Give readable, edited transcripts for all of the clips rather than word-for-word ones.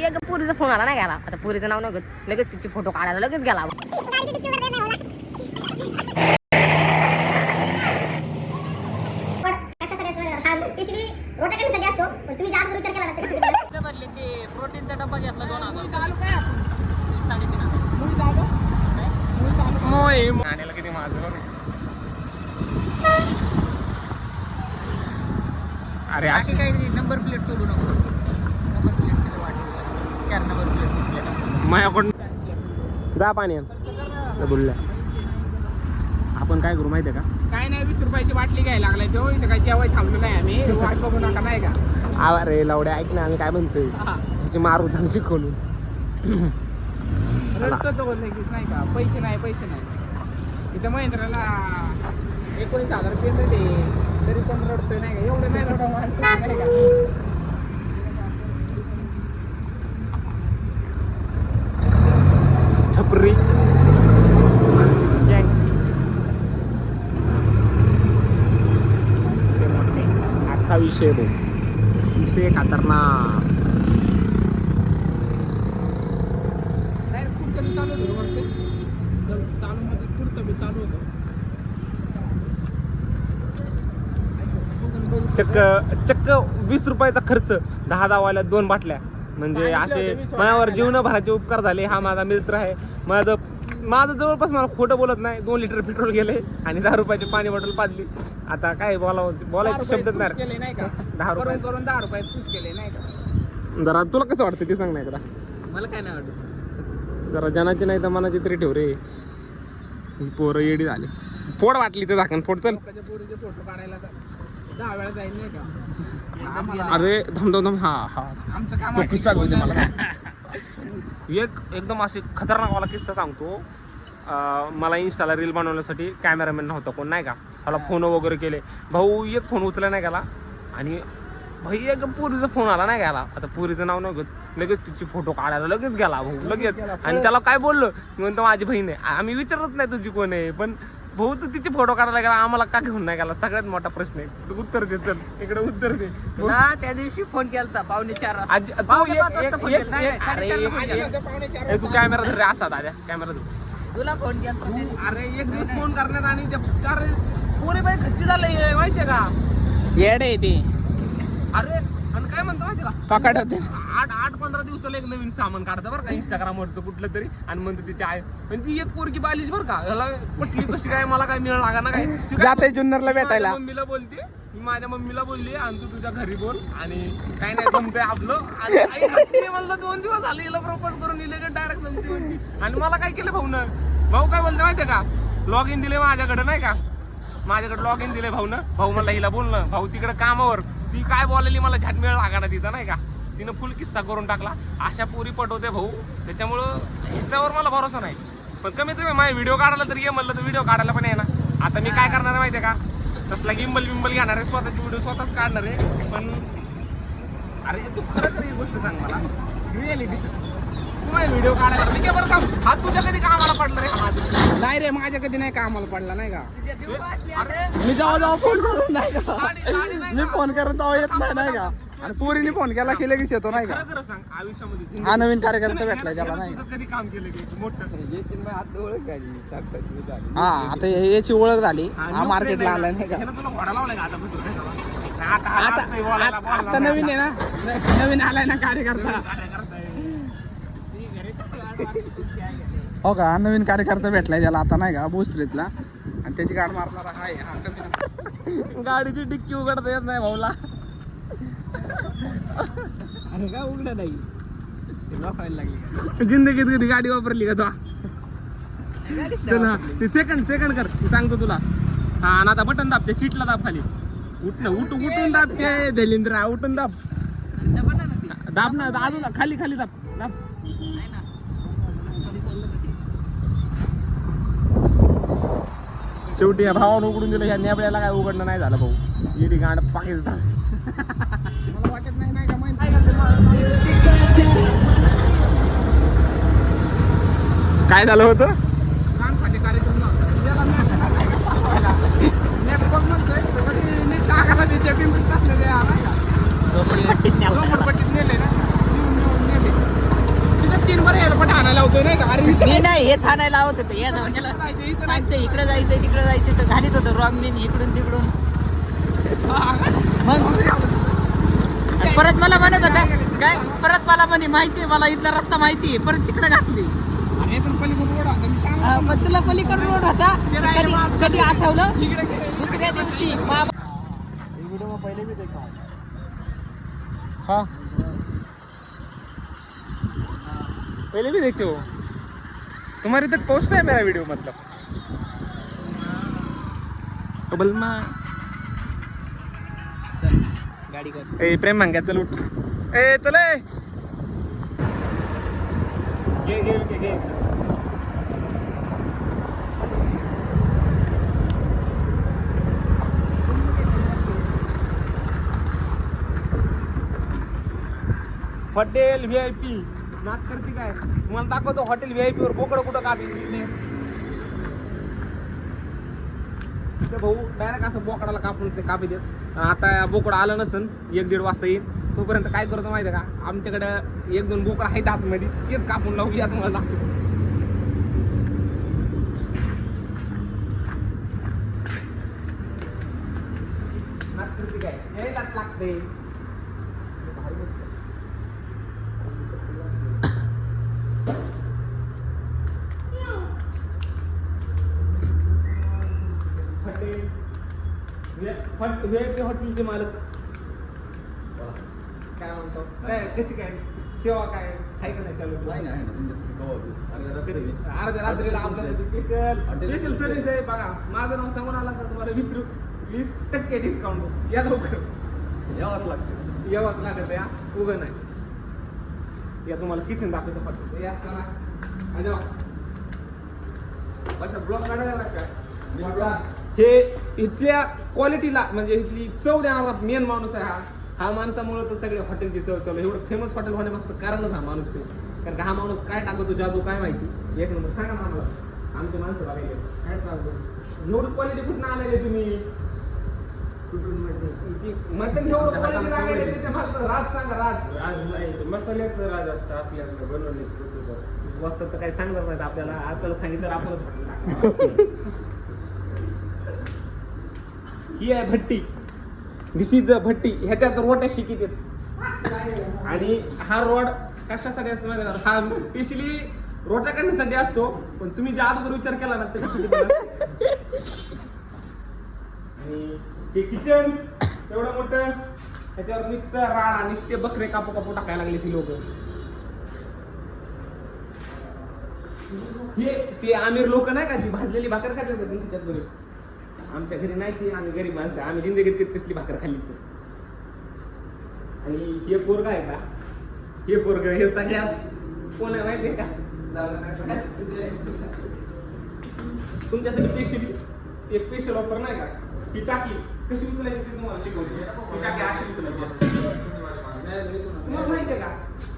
एक पुरीचा फोन आला नाही गेला. आता पुरीचं नाव नव्हतं, लगेच तिचे फोटो काढायला लगेच गेला. प्रोटीनचा डब्बा घेतला 2000 आणायला किती माझं बघ. अरे अशी काही नंबर प्लेट तोडू नको. नंबर प्लेट वाटत 4 नंबर प्लेट माझ्याकडून जा पाणी बोलल्या. आपण काय करू माहितीये का? काय नाही 20 रुपयाची बाटली घ्यायला लागलाय तो. इथं काय जेवाय थांबलो नाही आम्ही. वाट बघू नका नाही का. अरे लवड्या ऐक ना, आम्ही काय म्हणतोय त्याची मारू झाली शिकवून. रडतो तो लगेच नाही का. पैसे नाही तिथं महिंद्राला 19,000 केंद्र दे तरी पण रडतोय नाही का. एवढं नाही रडा माणसं नाही का. छपरी अख्खा विषय बघ. विषय खतरनाक. चालू मध्ये पुढचं बी चालू होतं. चक्क 20 रुपयाचा खर्च 10 दावायला 2 बाटल्या. म्हणजे असे माझ्यावर जीवनभराचे उपकार झाले. हा माझा मित्र आहे. माझं जवळपास मला खोटं बोलत नाही. 2 लिटर पेट्रोल गेले आणि 10 रुपयाची पाणी बॉटल पाजली. आता काय बोलायचे शब्दच नाही का. 10 रुपये करून 10 रुपयात खुश केले नाही का. जरा तुला कसं वाटतं ते सांग नाही का. मला काय नाही वाटत. जरा जनाची नाही तर मनाची तरी ठेव रे. ही पोरं येडी झाली. फोड वाटली तर झाकण फोड. चल पोरीचे फोटो काढायला 10 वेळा जाईल नाही का. अरे थांब हा आमचं काम तो किस्सा बोलते मला. एकदम असे खतरनाक वाला किस्सा सांगतो. मला इंस्टाला रील बनवण्यासाठी कॅमेरामॅन नव्हता कोण नाही का. मला फोन वगैरे केले. भाऊ एक फोन उचला नाही गेला आणि भाई एक पुरीचा फोन आला नाही गेला. आता पुरीचं नाव नव्हतं, लगेच तिचे फोटो काढायला लगेच गेला भाऊ लगेच. आणि त्याला काय बोललो म्हणतो माझी बहीण आहे. आम्ही विचारत नाही तुझी कोण आहे, पण भाऊ तू तिचे फोटो काढायला गेला आम्हाला का घेऊन नाही गेला. सगळ्यात मोठा प्रश्न आहे. तू उत्तर दे. चल इकडे उत्तर दे. त्या दिवशी फोन केलता 4:45 तू कॅमेरा धर असा दादा कॅमेरा धर. तुला फोन केलता. अरे एक दिवस फोन करण्यात आणि चार पोरी बाई खच्ची झालंय माहितीये का. येड आहे ते. अरे आणि काय म्हणतो माहिती का, पकड होते 8-15 दिवसाला एक नवीन सामान काढतं बरं का इंस्टाग्रामवरचं कुठलं तरी. आणि म्हणतो तिची आहे पण ती एक पोरगी बालिश बरं का. ह्याला पटली कशी काय मला काय मिळ लागा ना काय. जाते जुन्नरला भेटायला. मम्मीला बोलते मी माझ्या मम्मीला बोलली आणि तू तुझ्या घरी बोल आणि काय नाही जमतंय आपलं. आणि आई हसते म्हणलं 2 दिवस झाले हिला प्रपोज करून हिला डायरेक्ट जमते म्हणते. आणि मला काय केलं भाऊ काय बोलते माहितीये का, लॉग इन दिले माझ्याकडे नाही का. माझ्याकडे लॉग इन दिले भाऊ म्हणला हिला बोलणं. भाऊ तिकडे कामावर ती काय बोलायली मला झटमेळ लागा ना तिचा नाही का. तिनं फुल किस्सा करून टाकला. अशा पोरी पटवते भाऊ. त्याच्यामुळं ह्याच्यावर मला भरोसा नाही. पण कमीत कमी माझे व्हिडिओ काढायला तर ये म्हणलं तर व्हिडिओ काढायला पण आहे ना. आता मी काय करणार आहे माहितीये का, तसला गिंबल घेणार आहे. स्वतःची व्हिडिओ स्वतःच काढणार आहे. पण अरे तू खरं तर ही गोष्ट सांग मला रिअलिटी. तू माझे व्हिडिओ काढायला मी काय बरं काम हा तुझ्या कधी कामाला पडलं रे. माझं नाही रे माझ्या कधी नाही कामाला पडला नाही का. अरे मी जाऊ फोन करून नाही का. मी फोन करत जाऊ येत नाही का. आणि पोरीने फोन केला की लगेच येतो नाही का. खरं सांग आयुष्यामध्ये हा नवीन कार्यकर्ता भेटला त्याला नाही का. कधी काम केलं की मोठं. हा आता याची ओळख झाली. हा मार्केटला आला नाही का. तुला घोडा लावलाय का आता नवीन आहे ना. नवीन आलाय ना कार्यकर्ता. हो का नवीन कार्यकर्ता भेटलाय त्याला आता नाही का भोसरीतला. आणि त्याची गाड मारणारा आहे. गाडीची डिक्की उघडता येत नाही भाऊला. अरे काय उघड नाही वापरायला लागली. जिंदगीत कधी गाडी वापरली का तुला. ते सेकंड कर सांगतो तुला. हा आणि आता बटन दाब. ते सीटला दाब खाली. उठून दाब. ते देलिंद्रा उठून दाब. दाब ना अजून खाली दाब. शेवटी या भावानं उघडून दिलं. ह्या नेबळ्याला काय उघडणं नाही झालं भाऊ. येडी गाड पाकिस्तान. मला वाटत नाही का माहिती. काय झालं होतं. कार्यक्रम झोपडपट्टीत नेले ना. याला पण आणायला होतो नाही का? अरे मी नाही हे थानायला लावत होतं या जाऊन सांगते इकडे जायचंय तिकडे जायचं तर घालीत होतं रॉंग नेम इकडून तिकडून मग आणि परत मला म्हणत होता काय परत मला म्हणे माहिती मला इथला रस्ता माहिती परत तिकडे घातली अरे पण पलीकडून रोड होता, मी सांगतो. पण तुला पलीकडून रोड होता कधी कधी आठवलं इकडे गेले. दुसऱ्या दिवशी हाँ पहले भी देखते हो तुम्हारे तक पहुंचता है मेरा वीडियो मतलब तो बलमा चल गाडी कर ए प्रेम मांग्या चल उठ ए चले घे हॉटेल VIP नागकरशी काय तुम्हाला दाखवतो हॉटेल VIP वर बोकडं कुठं कापी ते भाऊ डायरेक्ट असं बोकडाला कापून ते कापी देत आता बोकड आलं नसन 1-1.5 वाजता येईल तोपर्यंत काय करतो माहिती आहे का आमच्याकडे 1-2 बोकड आहेत आतमध्ये तेच कापून लावूया तुम्हाला दाखवतो नागकरशी काय यायलाच लागते VIP हॉटेलचे मालक काय म्हणतो काय कशी काय सेवा काय आहे का नाही चालू अर्ध्या रात्रीला आपल्याला स्पेशल सर्व्हिस आहे बघा माझं नाव सांगून आला तर तुम्हाला 20% डिस्काउंट या लवकर यावंच लागत या उगं नाही या तुम्हाला किचन दाखवतो हॉटेल या करा अशा ब्लॉक काढायला काय हे इथल्या क्वालिटीला म्हणजे इथली चव देणारा मेन माणूस आहे हा माणसामुळे तर सगळे हॉटेलची चव चालू एवढं फेमस हॉटेल होण्यामागचं कारणच हा माणूस आहे कारण का हा माणूस काय टाकतो जादू काय माहिती एक नंबर सांगा ना आम्हाला आमचे माणसं बघायला काय सांगतो एवढं क्वालिटी कुठून आलेले तुम्ही मटन एवढं क्वालिटी लागले त्याच्या मागचं राज सांगा राज नाही मसाल्याचं राज असतं आपल्याला बनवण्याची वस्त तर काही सांगणार नाही आपल्याला सांगितलं आपणच ही आहे भट्टी दिस इज भट्टी ह्याच्यात रोट्या शिकित आणि हा रोड कशासाठी असतो माहिती का हा स्पेशली रोट्या करण्यासाठी असतो पण तुम्ही ज्या अगोदर विचार केला ना त्याच्यासाठी आणि हे किचन एवढं मोठं ह्याच्यावर नुसतं राळा नुसते बकरे कापू कापू टाकायला लागले ती लोक हे ते आमिर लोक नाही का ती भाजलेली भाकर खात होते त्याच्यात बरोबर आमच्या घरी नाही ती आम्ही गरीब माणसं आम्ही जिंदगीत कसली भाकर खाल्ली आणि हे पोरग आहे का हे पोरग हे सगळ्यात कोण आहे माहिती आहे का तुमच्यासाठी स्पेशली एक स्पेशल ऑफर नाही का ही टाकी कशी उचलायची ते तुम्हाला शिकवली ही टाकी अशी उचलायची असते तुम्हाला माहिती आहे का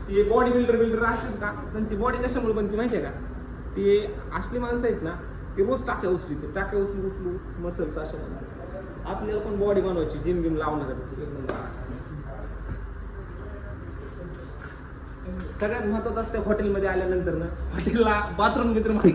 ते बॉडी बिल्डर असतात का त्यांची बॉडी कशामुळे बनते माहिती आहे का ते असली माणसं आहेत ना ते रोज टाक्या उचली टाक्या उचलून मसल्स अशा आपल्याला पण बॉडी बनवायची जिम गिम लावणार सगळ्यात महत्वाचं असतं हॉटेलमध्ये आल्यानंतर ना हॉटेलला बाथरूम बिथरूम नाही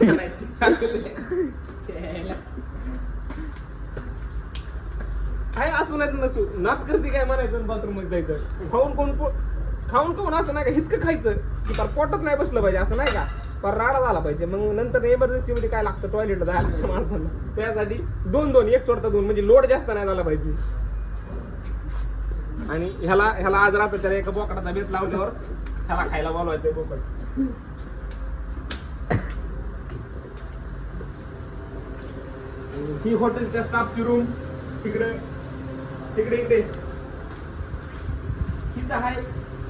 काय असू नाही नसू नात करते काय म्हणायचं बाथरूम मध्ये जायचं खाऊन कोण असं नाही का इतकं खायचं की तर पोटात नाही बसलं पाहिजे असं नाही का पर राडा झाला पाहिजे मग नंतर एमर्जन्सी मध्ये काय लागतं टॉयलेटला जायला लागतं माणसांना त्यासाठी 2-2 एक सोडता 2 म्हणजे लोड जास्त नाही झाला पाहिजे आणि ह्याला आज राहतं त्याला एका बोकडाचा बेत लावल्यावर ह्याला खायला बोलवायचं बोकड ही हॉटेलच्या स्टाफची रूम तिकडे इकडे तिथं आहे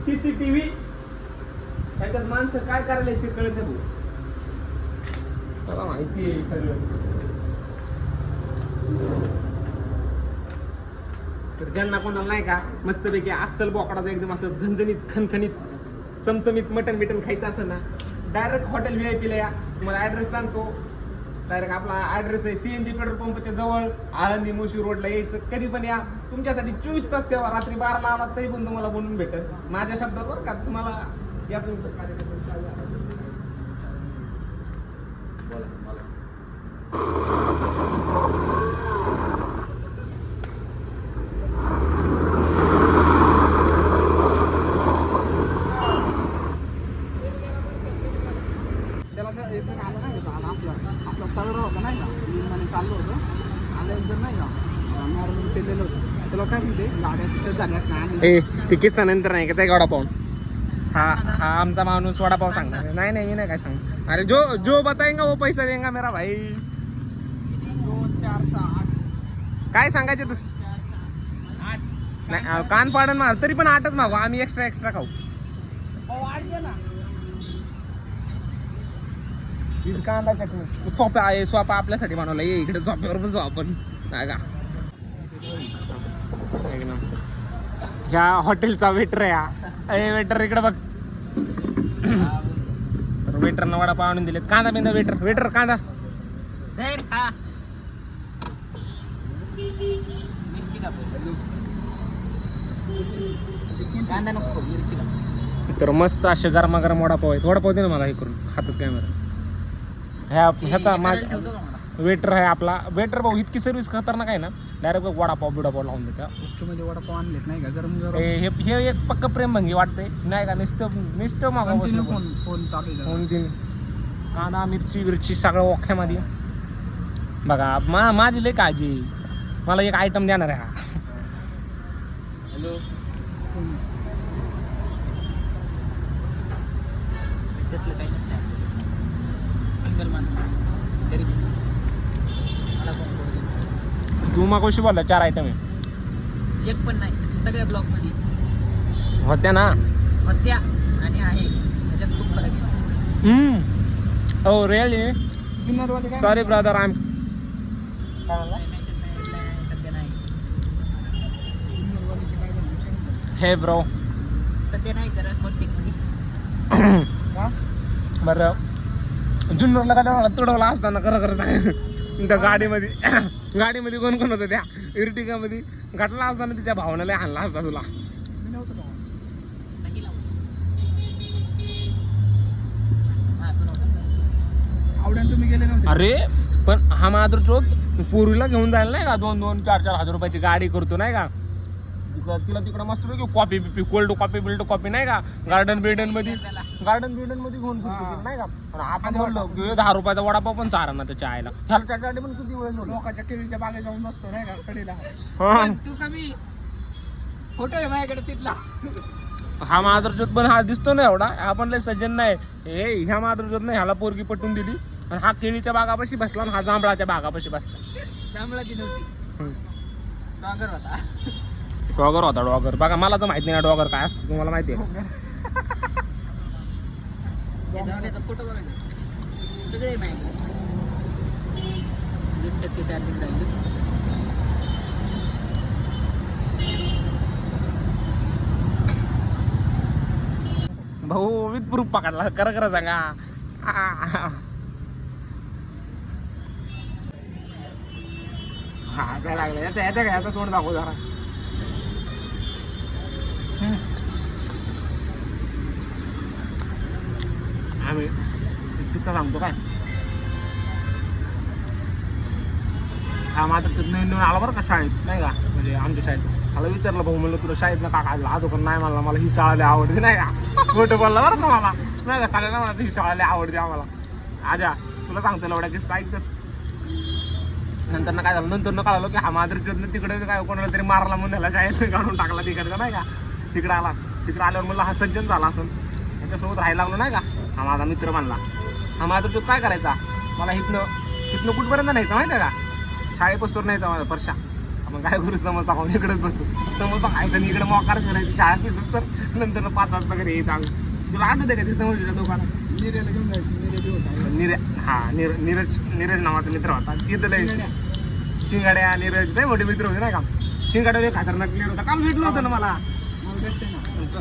CCTV त्याच्यात माणसं काय करायला ते कळत नाही मला माहिती आहे सगळं तर ज्यांना कोणाला नाही का मस्तपैकी अस्सल बोकडाचं एकदम असं झणझणीत खणखणीत चमचमीत मटन बिटन खायचं असं ना डायरेक्ट हॉटेल VIP ला या तुम्हाला ऍड्रेस सांगतो डायरेक्ट आपला ऍड्रेस आहे CNG पेट्रोल पंपच्या जवळ आळंदी मुशी रोडला यायचं कधी पण या तुमच्यासाठी 24 तास सेवा रात्री 12ला आला तरी पण तुम्हाला बोलून भेटेल माझ्या शब्दावर का तुम्हाला या तुमचं कार्यक्रम चालू आहे. त्याला काय एक जण आला नाही का आला आपला तळरा होता नाही का विमाने चाललो होतो आल्यानंतर नाही का नॉर्मल केलेलं होतं त्याला काय म्हणते गाड्या तिथं झाल्यात नाही ए तिकीटचा नंतर नाही का ते वडापाव हा आमचा माणूस वडापाव सांगणार नाही नाही मी नाही काय सांग अरे जो जो बताएंगा वो पैसा देंगा मेरा भाई 2 4 6 8 काय सांगायचे तस नाही कान पाडण मार तरी पण 8च मागू आम्ही एक्स्ट्रा खाऊ इथं कांदा चटणी तू सोपा आहे सोपा आपल्यासाठी बनवला ये इकडे सोप्यावर बसू आपण नाही का ह्या हॉटेलचा वेटर आहे हा अरे वेटर इकडे बघ तर वेटरनं वडापाव आणून दिलेत कांदा बिंदा वेटर कांदा मिरची का कांदा नको मिरची का तर मस्त असे गरमागरम वडापाव आहेत वडापाव दे ना मला हे करून खातात कॅमेरा ह्याचा माझा वेटर आहे आपला वेटर भाऊ इतकी सर्व्हिस खतरनाक आहे ना डायरेक्ट वडापाव बिडापाव लावून देत्या मध्ये वडापाव आणलेत नाही का गरम गरम हे एक पक्क प्रेम भंगी वाटतंय नाही का नुसतं मागं बसलं फोन चालू आहे. फोन तीन कांदा मिरची सगळं ओख्यामध्ये बघा माझी लय काळजी मला एक आयटम देणार आहे हा हॅलो तसलं काही नसतं सिंगल माणूस गरीब मला कोण बोलतो तू मग कशी बोलला 4 आयटम आहे एक पण नाही सगळ्या ब्लॉकमध्ये होत्या ना होत्या आणि आहे त्याच्यात खूप फरक आहे हो रिअली जुन्नरवाले काय सॉरी ब्रदर आय एम सध्या नाही जुन्नरवाल्याचे काय झालं? हे ब्रो सध्या नाही जरा कॉन्टॅक्टमध्ये का? बरं जुन्नरला गाड्या तुडवला असताना खरं सांग त्या गाडीमध्ये कोण होतं त्या इर्टिगामध्ये घटला असताना तिच्या भावना लय हाणला असता तुला मी नव्हतो का? नाही लावून हां तू नव्हता आवड्यानं तुम्ही गेले नव्हते अरे पण हा मात्र चोत पोरीला घेऊन जायला नाही का 2-4 हजार रुपयाची गाडी करतो नाही का तिला तिकडं मस्त पैकी कॉफी बिपी कोल्ड कॉफी नाही का गार्डन बिल्डन मध्ये घेऊन फिरतो तिला, नाही का आणि आपण बोललो की 10 रुपयाचा वडापाव पण चारा ना त्याच्या आईला ह्याला त्याच्यासाठी पण किती वेळ झाला. लोकांच्या केळीच्या बागेत जाऊन बसतो नाही का कडेला हा. तू कमी फोटो आहे माझ्याकडे तिथला हा माधुरज्योत पण हा दिसतो ना एवढा हा पण लय सज्जन नाही ह्या माधुरज्योत नाही ह्याला पोरगी पटून दिली आणि हा केळीच्या बागापाशी बसला आणि हा जांभळाच्या बागापाशी बसला जांभळाची नव्हती डॉगर होता डॉगर होता डॉगर बघा मला तर माहिती नाही डॉगर काय असतं तुम्हाला माहिती आहे जांभळ्याचा फोटो बघा सगळे माझ्याकडे 20% चार्जिंग राहिली भाऊ विथ प्रूफ पकडला खरं सांगा हा काय लागलं याचा तोंड दाखव जरा आम्ही किस्सा सांगतो काय हा मात्र नवीन आला बरं का शाळेत नाही का म्हणजे आमच्या शाळेत मला विचारलं भाऊ म्हणलं तुला शाळेत ना का काढला आजो पण नाही मला ही शाळा लय आवडते नाही का खोटं बोलला बरं का मला नाही का सगळ्यांना मला ही शाळा लय आवडते आम्हाला आजा तुला सांगतो एवढ्या किस्सा ऐकत नंतर ना काय झालं नंतर न कळालं की हा माधुरज्योतनं तिकडे काय कोणाला तरी मारला म्हणून त्याला शाळेत काढून टाकला तिकडं नाही का तिकडे आल्यावर म्हणलं हा सज्जन झाला असून त्याच्यासोबत राहायला लागलो नाही का हा माझा मित्र बनला हा माधुरज्योत काय करायचा मला इथनं कुठपर्यंत न्यायचा माहिती आहे का शाळेपासून न्यायचा माझा परशा मग काय करू समोसा खाऊन इकडेच बसू समोसा खायचा इकडे मोकार करायची शाळा सुटत तर नंतर 5 वाजता घरी यायचं आम्ही तुला आठवते का ते समोरच्या दुकानात निर्याला घेऊन जायचं निर्या होता नीरज नावाचा मित्र होता तिथं लय शिंगाड्या नीरज लय मोठे मित्र होते नाही का शिंगाड्या लय खतरनाक प्लेअर होता काल भेटलो होतं ना मला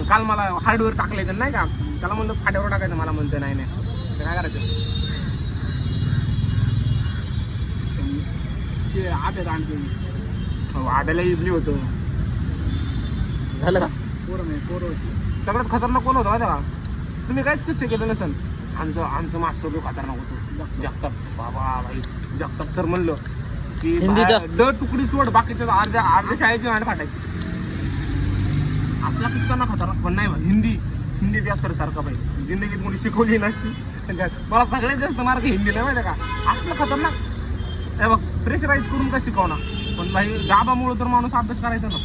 काल मला हार्डवर टाकलं नाही का त्याला म्हणलं फाट्यावर टाकायचं मला म्हणतं नाही तर काय करायचं ते आब्यात आणते आब्याला इजली होतं झालं का पोरं होती सगळ्यात खतरनाक कोण होतं माहिती का तुम्ही काहीच किस्से केलं नसेल. आमचं मास्टर बी खतरनाक होतो जगताप बाबा भाई. जगताप सर म्हणलं की हिंदीचा? द तुकडी सोड बाकीच्या अर्ध्या शाळेची वाट फाटायची. असला किस्सा ना खतरनाक पण नाही हिंदी त्या सर सारखं पाहिजे. जिंदगीत कोणी शिकवली नसती. मला सगळ्यात जास्त मार्क हिंदीला माहिती का. असलं खतरनाक हे बघ प्रेशराईज करून का शिकवणार. पण भाई गाबामुळं तर माणूस अभ्यास करायचा ना.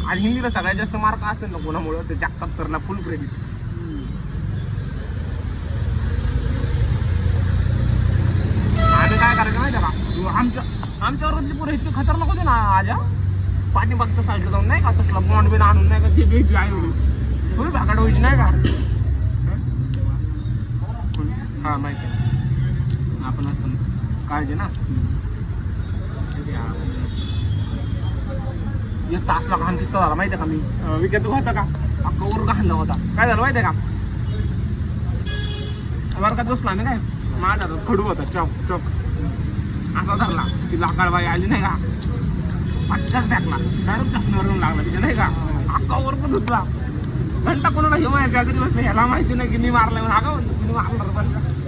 आणि हिंदीला सगळ्यात जास्त मार्क असतील ना कोणामुळं ते जगताप सरला फुल क्रेडिट. आम्ही काय करायचं माहिती का आमच्या वर्गातली पुढे इतके खतरनाक होते ना आजा. पाठीमागच्या साईडला जाऊन नाही का तसला बॉन्ड बिन आणून नाही का ती घ्यायची आई होती थोडी भागाड व्हायची नाही का. हा माहिती आहे आपण असताना काळजी ना. एक तासला घाण किस्सा झाला माहिती आहे का. मी विकेत होता का अख्खा वर घाणला होता. काय झालं माहिती आहे का. वर्गात बसला नाही काय माझा खडू होता चॉक असा धरला ती लाकाळबाई आली नाही का. पटकाच टाकला डायरेक्ट चष्म्यावर येऊन लागला तिथे नाही का. अख्खा वर पण धुतला घंटा कोणाला हे माहिती तरी बसलं ह्याला माहिती नाही की मी मारला म्हणून. अगं तुम्ही मारणार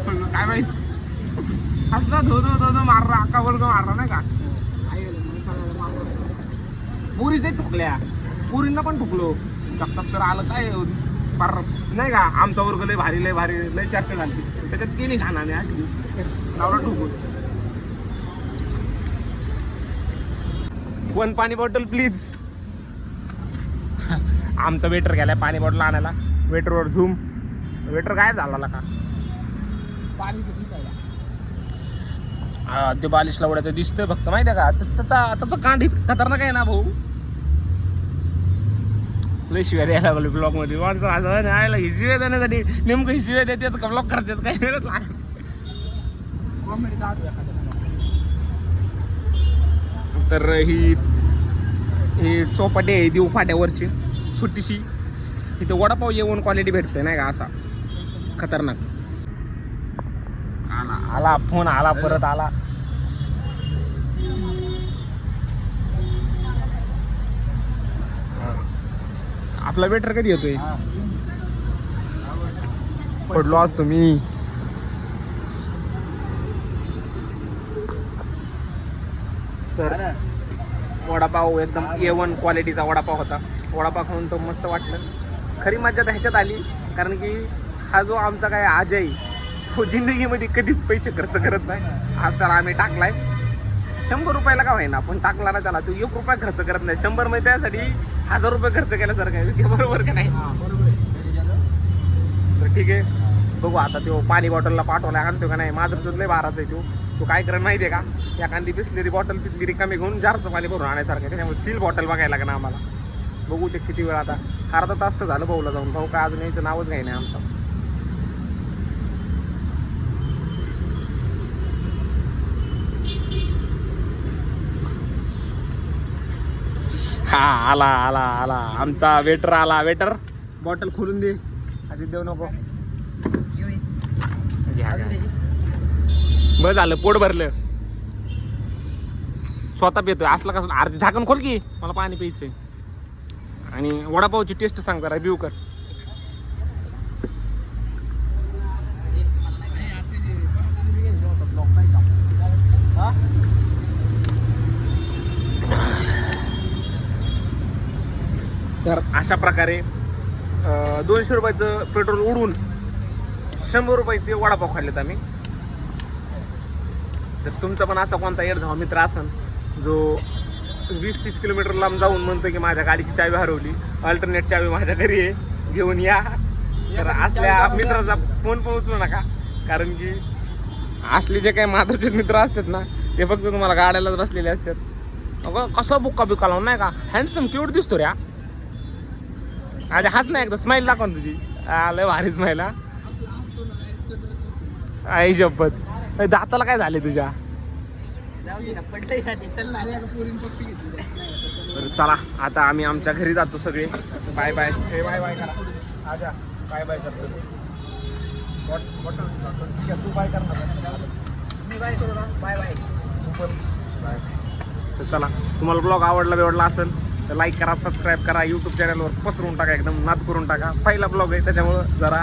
पण काय माहिती असला धो मारला अख्खा वर्ग मारला नाही का. पुरीचे ठोकल्या पुरींना पण ठोकलो. जगताप सर आलं काय फार नाही का. आमचा वर्ग लय भारी लय चर्चा झाली त्याच्यात केली घाणाने असली लावला ठोकून. 1 पाणी बॉटल प्लीज. आमचा वेटर गेलाय पाणी बॉटल आणायला. वेटरवर झूम. वेटर काय झाला का ते बालिशला उडायचं दिसतंय फक्त माहिती आहे का. त्याचं कांड खतरनाक आहे ना भाऊ. लय शिव्या द्यायला लागलो ब्लॉग मध्ये. माणसं असं आयला शिव्या देण्यासाठी नेमकं शिव्या देतात का ब्लॉग करतात काय वेळच लागत. तर ही चौपाटी आहे देऊ फाट्यावरची छोटीशी. इथं वडापाव जेवण क्वालिटी भेटते नाही का असा खतरनाक. आला फोन आला परत आला. आपला वेटर कधी येतोय. पडलो असतो मी. तर वडापाव एकदम A1 क्वालिटीचा वडापाव होता. वडापाव खाऊन तो मस्त वाटलं. खरी मजा तर ह्याच्यात आली कारण की हा जो आमचा काय अजय तो जिंदगीमध्ये कधीच पैसे खर्च करत नाही. आज त्याला आम्ही टाकलाय 100 रुपयाला का होईना पण टाकला ना त्याला. तो 1 रुपया खर्च करत नाही. 100 मध्ये त्यासाठी 1000 रुपये खर्च केल्यासारखं आहे. बरोबर का नाही. तर ठीक आहे बघू आता. तो पाणी बॉटलला पाठवला आणतो का नाही. माझं तुझं लय बाराच आहे तो काय करेन माहिती आहे का. एखादी बिसलेरी बॉटल तिथली रिकामी घेऊन जारचं पाणी भरून आणायसारखं आहे. त्याच्यामुळे सील बॉटल बघायला लागेल आम्हाला. बघू ते किती वेळ आता. अर्धा तास तर झालं भाऊला जाऊन. भाऊ काय अजून यायचं नावच घ्याय नाही आमचं. हा आला आमचा वेटर आला. वेटर बॉटल खोलून दे. अशी देऊ नको. बरं झालं पोट भरलं. स्वतः पितोय असला कसं. अर्धी झाकण खोल की मला पाणी प्यायचंय. आणि वडापावची टेस्ट सांग जरा रिव्ह्यू कर. तर अशा प्रकारे 200 रुपयाचं पेट्रोल उडून 100 रुपयाचे वडापाव खाल्लेत आम्ही. तर तुमचा पण असा कोणता येडझाव मित्र असन जो 20-30 किलोमीटर लांब जाऊन म्हणतो की माझ्या गाडीची चावी हरवली. अल्टरनेट चावी माझ्या घरी आहे घेऊन या. तर असल्या मित्राचा फोन पण उचलू नका कारण की असले जे काही माधवचे मित्र असतात ना ते फक्त तुम्हाला गाड्यालाच बसलेले असतात. अगं कसं बुक्का बिक्का लावून नाही का. हँडसम क्यूट दिसतो रे. अरे हाच नाही एकदा स्माईल दाखव ना तुझी. लय भारी स्माईल. आई शपथ दाताला काय झाले तुझ्या. तर चला आता आम्ही आमच्या घरी जातो सगळे. Bye bye. हे बाय बाय करा. आजा बाय बाय करतो. तू बाय करणार मी बाय करू ना. Bye bye. बाय. तर चला तुम्हाला ब्लॉग आवडला असेल तर लाईक करा सबस्क्राईब करा. यूट्यूब चॅनलवर पसरून टाका एकदम नाद करून टाका. पहिला ब्लॉग आहे त्याच्यामुळं जरा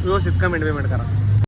व्यवस्थित कमेंट करा.